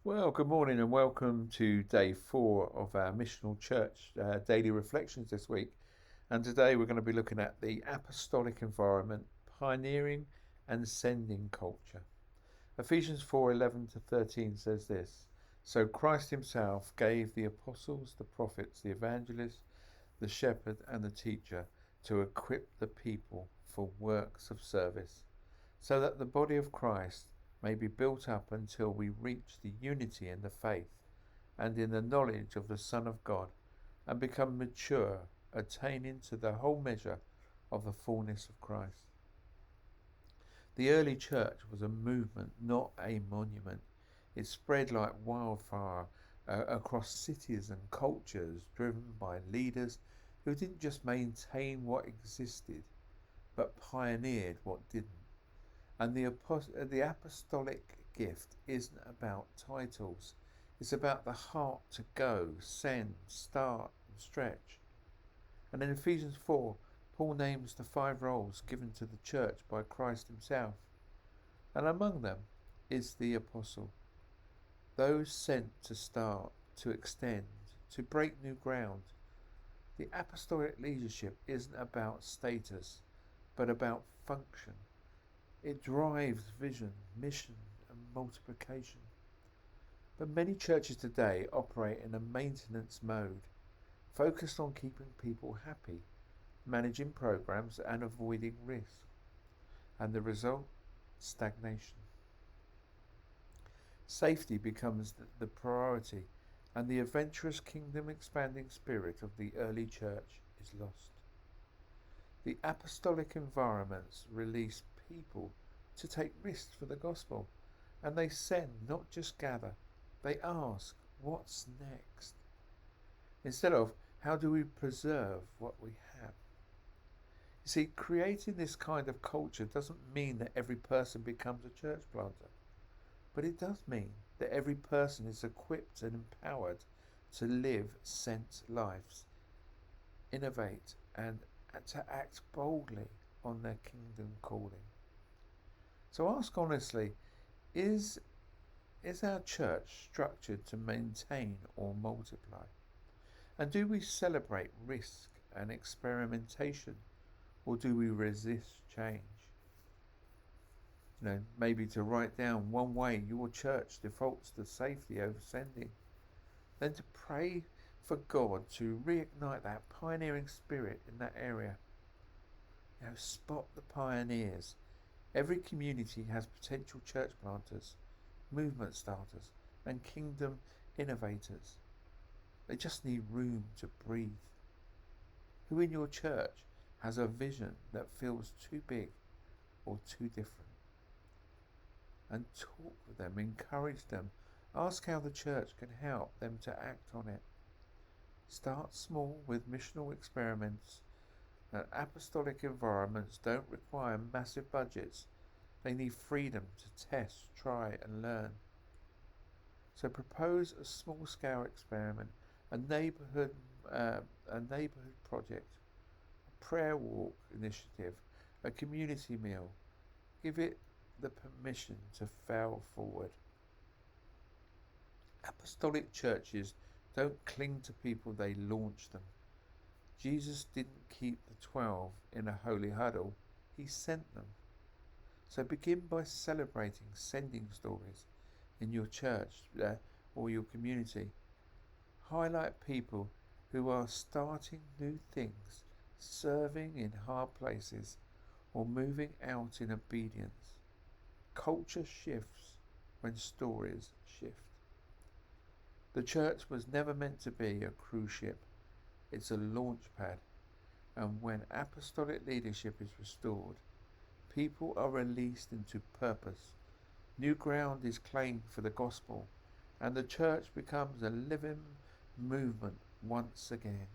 Well, good morning and welcome to day 4 of our Missional Church daily reflections this week. And today we're going to be looking at the apostolic environment, pioneering and sending culture. Ephesians 4:11 to 13 says this: So Christ himself gave the apostles, the prophets, the evangelists, the shepherd and the teacher to equip the people for works of service, so that the body of Christ may be built up until we reach the unity in the faith and in the knowledge of the Son of God, and become mature, attaining to the whole measure of the fullness of Christ. The early church was a movement, not a monument. It spread like wildfire across cities and cultures, driven by leaders who didn't just maintain what existed, but pioneered what didn't. And the apostolic gift isn't about titles. It's about the heart to go, send, start, and stretch. And in Ephesians 4, Paul names the 5 roles given to the church by Christ himself. And among them is the apostle. Those sent to start, to extend, to break new ground. The apostolic leadership isn't about status, but about function. It drives vision, mission, and multiplication. But many churches today operate in a maintenance mode, focused on keeping people happy, managing programs, and avoiding risk. And the result? Stagnation. Safety becomes the priority, and the adventurous kingdom expanding spirit of the early church is lost. The apostolic environments release people to take risks for the gospel, and they send, not just gather. They ask, what's next? Instead of, how do we preserve what we have? You see, creating this kind of culture doesn't mean that every person becomes a church planter, but it does mean that every person is equipped and empowered to live sent lives, innovate, and to act boldly on their kingdom calling. So ask honestly, is our church structured to maintain or multiply? And do we celebrate risk and experimentation, or do we resist change? Maybe to write down one way your church defaults to safety over sending. Then to pray for God to reignite that pioneering spirit in that area. Spot the pioneers. Every community has potential church planters, movement starters, and kingdom innovators. They just need room to breathe. Who in your church has a vision that feels too big or too different? And talk with them, encourage them, ask how the church can help them to act on it. Start small with missional experiments. Apostolic environments don't require massive budgets. They need freedom to test, try, and learn. So propose a small-scale experiment, a neighborhood project, a prayer walk initiative, a community meal. Give it the permission to fail forward. Apostolic churches don't cling to people, they launch them. Jesus didn't keep the 12 in a holy huddle, he sent them. So begin by celebrating sending stories in your church or your community. Highlight people who are starting new things, serving in hard places, or moving out in obedience. Culture shifts when stories shift. The church was never meant to be a cruise ship. It's a launch pad. And when apostolic leadership is restored, people are released into purpose. New ground is claimed for the gospel, and the church becomes a living movement once again.